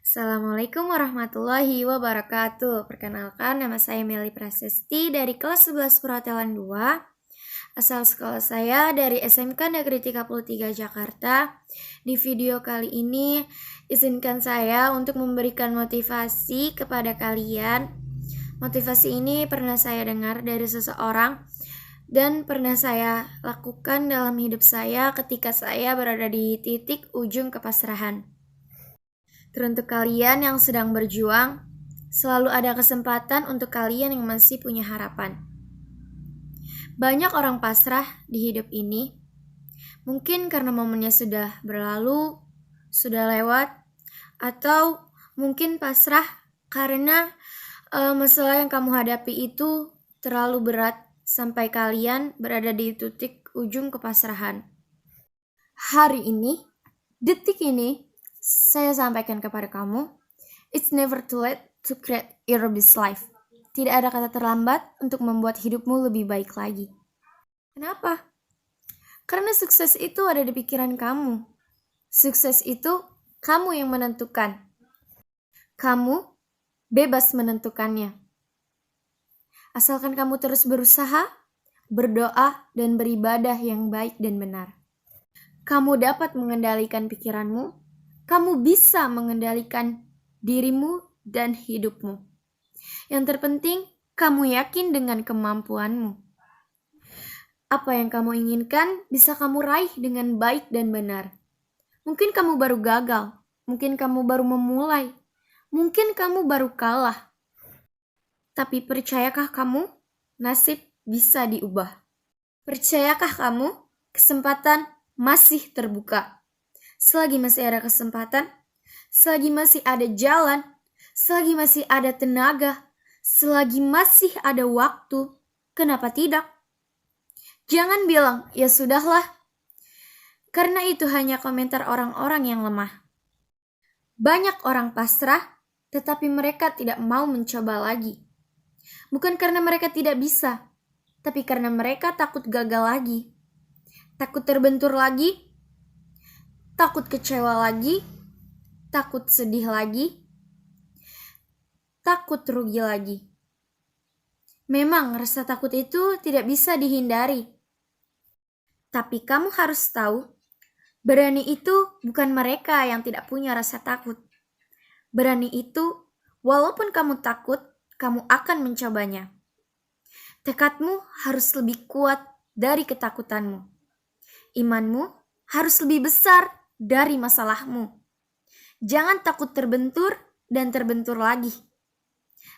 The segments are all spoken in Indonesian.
Assalamualaikum warahmatullahi wabarakatuh. Perkenalkan, nama saya Meli Prasesti dari kelas 11 Perhotelan 2. Asal sekolah saya dari SMK Negeri 33 Jakarta. Di video kali ini, izinkan saya untuk memberikan motivasi kepada kalian. Motivasi ini pernah saya dengar dari seseorang dan pernah saya lakukan dalam hidup saya ketika saya berada di titik ujung kepasrahan. Teruntuk kalian yang sedang berjuang, selalu ada kesempatan untuk kalian yang masih punya harapan. Banyak orang pasrah di hidup ini, mungkin karena momennya sudah berlalu, sudah lewat, atau mungkin pasrah karena masalah yang kamu hadapi itu terlalu berat sampai kalian berada di titik ujung kepasrahan. Hari ini, detik ini, saya sampaikan kepada kamu, it's never too late to create your best life. Tidak ada kata terlambat untuk membuat hidupmu lebih baik lagi. Kenapa? Karena sukses itu ada di pikiran kamu. Sukses itu kamu yang menentukan. Kamu bebas menentukannya. Asalkan kamu terus berusaha, berdoa, dan beribadah yang baik dan benar. Kamu dapat mengendalikan pikiranmu. Kamu bisa mengendalikan dirimu dan hidupmu. Yang terpenting, kamu yakin dengan kemampuanmu. Apa yang kamu inginkan bisa kamu raih dengan baik dan benar. Mungkin kamu baru gagal, mungkin kamu baru memulai, mungkin kamu baru kalah. Tapi percayakah kamu, nasib bisa diubah? Percayakah kamu, kesempatan masih terbuka? Selagi masih ada kesempatan, selagi masih ada jalan, selagi masih ada tenaga, selagi masih ada waktu, kenapa tidak? Jangan bilang, ya sudahlah. Karena itu hanya komentar orang-orang yang lemah. Banyak orang pasrah, tetapi mereka tidak mau mencoba lagi. Bukan karena mereka tidak bisa, tapi karena mereka takut gagal lagi. Takut terbentur lagi, takut kecewa lagi, takut sedih lagi, takut rugi lagi. Memang rasa takut itu tidak bisa dihindari. Tapi kamu harus tahu, berani itu bukan mereka yang tidak punya rasa takut. Berani itu, walaupun kamu takut, kamu akan mencobanya. Tekadmu harus lebih kuat dari ketakutanmu. Imanmu harus lebih besar dari masalahmu. Jangan takut terbentur dan terbentur lagi.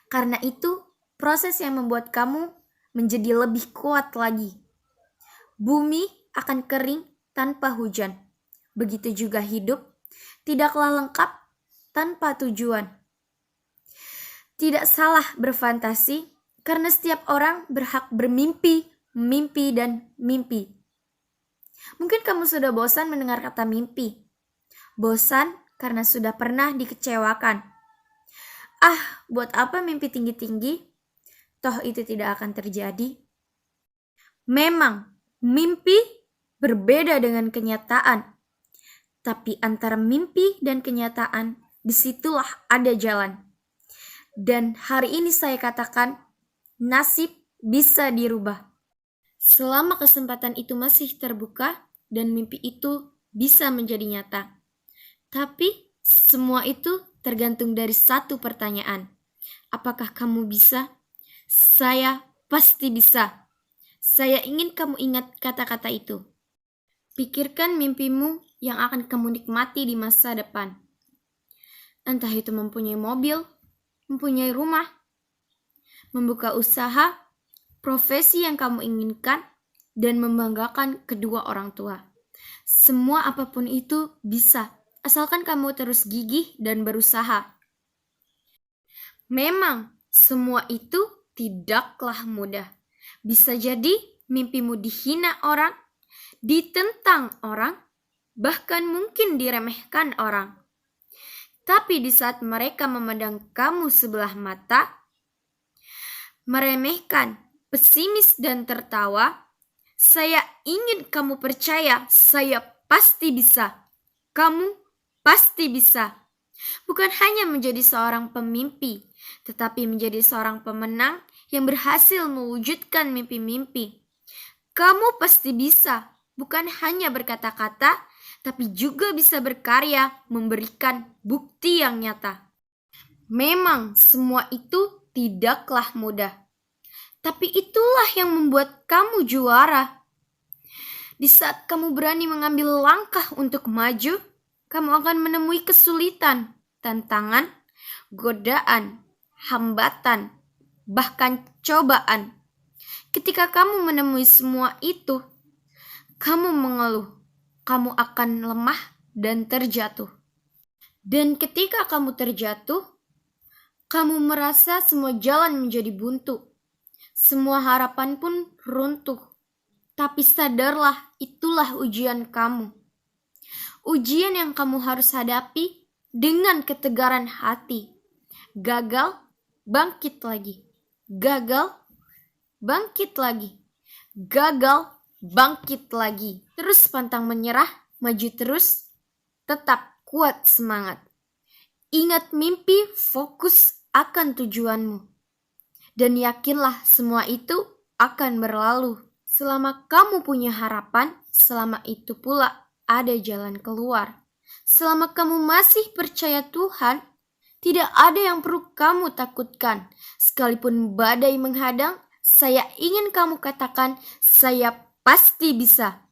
Karena itu proses yang membuat kamu menjadi lebih kuat lagi. Bumi akan kering tanpa hujan. Begitu juga hidup tidaklah lengkap tanpa tujuan. Tidak salah berfantasi karena setiap orang berhak bermimpi, mimpi dan mimpi. Mungkin kamu sudah bosan mendengar kata mimpi. Bosan karena sudah pernah dikecewakan. Buat apa mimpi tinggi-tinggi? Toh itu tidak akan terjadi. Memang, mimpi berbeda dengan kenyataan. Tapi antara mimpi dan kenyataan, disitulah ada jalan. Dan hari ini saya katakan, nasib bisa dirubah. Selama kesempatan itu masih terbuka dan mimpi itu bisa menjadi nyata. Tapi semua itu tergantung dari satu pertanyaan. Apakah kamu bisa? Saya pasti bisa. Saya ingin kamu ingat kata-kata itu. Pikirkan mimpimu yang akan kamu nikmati di masa depan. Entah itu mempunyai mobil, mempunyai rumah, membuka usaha, profesi yang kamu inginkan, dan membanggakan kedua orang tua. Semua apapun itu bisa, asalkan kamu terus gigih dan berusaha. Memang, semua itu tidaklah mudah. Bisa jadi mimpimu dihina orang, ditentang orang, bahkan mungkin diremehkan orang. Tapi di saat mereka memandang kamu sebelah mata, meremehkan, pesimis dan tertawa, saya ingin kamu percaya, saya pasti bisa. Kamu pasti bisa. Bukan hanya menjadi seorang pemimpi, tetapi menjadi seorang pemenang yang berhasil mewujudkan mimpi-mimpi. Kamu pasti bisa, bukan hanya berkata-kata, tapi juga bisa berkarya, memberikan bukti yang nyata. Memang semua itu tidaklah mudah, tapi itulah yang membuat kamu juara. Di saat kamu berani mengambil langkah untuk maju, kamu akan menemui kesulitan, tantangan, godaan, hambatan, bahkan cobaan. Ketika kamu menemui semua itu, kamu mengeluh, kamu akan lemah dan terjatuh. Dan ketika kamu terjatuh, kamu merasa semua jalan menjadi buntu. Semua harapan pun runtuh. Tapi sadarlah, itulah ujian kamu. Ujian yang kamu harus hadapi dengan ketegaran hati. Gagal, bangkit lagi. Gagal, bangkit lagi. Gagal, bangkit lagi. Terus pantang menyerah, maju terus, tetap kuat semangat. Ingat mimpi, fokus akan tujuanmu. Dan yakinlah semua itu akan berlalu. Selama kamu punya harapan, selama itu pula ada jalan keluar. Selama kamu masih percaya Tuhan, tidak ada yang perlu kamu takutkan. Sekalipun badai menghadang, saya ingin kamu katakan, saya pasti bisa.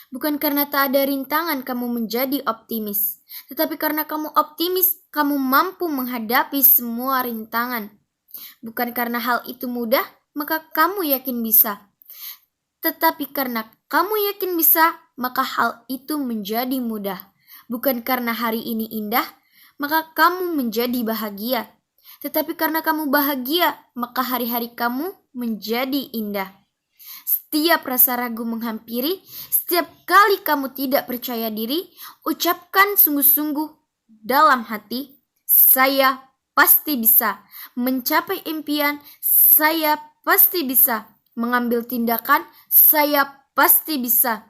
Bukan karena tak ada rintangan kamu menjadi optimis, tetapi karena kamu optimis, kamu mampu menghadapi semua rintangan. Bukan karena hal itu mudah, maka kamu yakin bisa. Tetapi karena kamu yakin bisa, maka hal itu menjadi mudah. Bukan karena hari ini indah, maka kamu menjadi bahagia. Tetapi karena kamu bahagia, maka hari-hari kamu menjadi indah. Setiap rasa ragu menghampiri, setiap kali kamu tidak percaya diri, ucapkan sungguh-sungguh dalam hati, saya pasti bisa. Mencapai impian, saya pasti bisa. Mengambil tindakan, saya pasti bisa.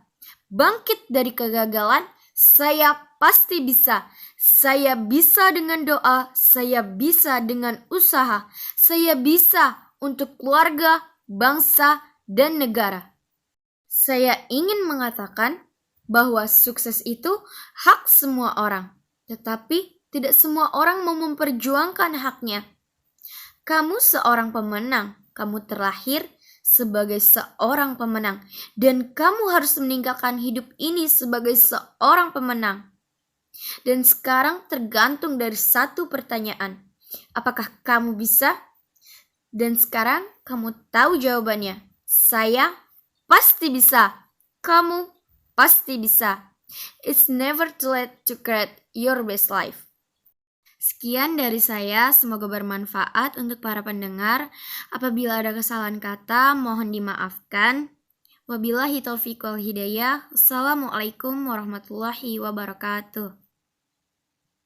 Bangkit dari kegagalan, saya pasti bisa. Saya bisa dengan doa, saya bisa dengan usaha. Saya bisa untuk keluarga, bangsa, dan negara. Saya ingin mengatakan bahwa sukses itu hak semua orang, tetapi tidak semua orang mau memperjuangkan haknya. Kamu seorang pemenang, kamu terlahir sebagai seorang pemenang, dan kamu harus meninggalkan hidup ini sebagai seorang pemenang. Dan sekarang tergantung dari satu pertanyaan, apakah kamu bisa? Dan sekarang kamu tahu jawabannya. Saya pasti bisa. Kamu pasti bisa. It's never too late to create your best life. Sekian dari saya, semoga bermanfaat untuk para pendengar. Apabila ada kesalahan kata, mohon dimaafkan. Wabillahi taufiq wal hidayah. Assalamualaikum warahmatullahi wabarakatuh.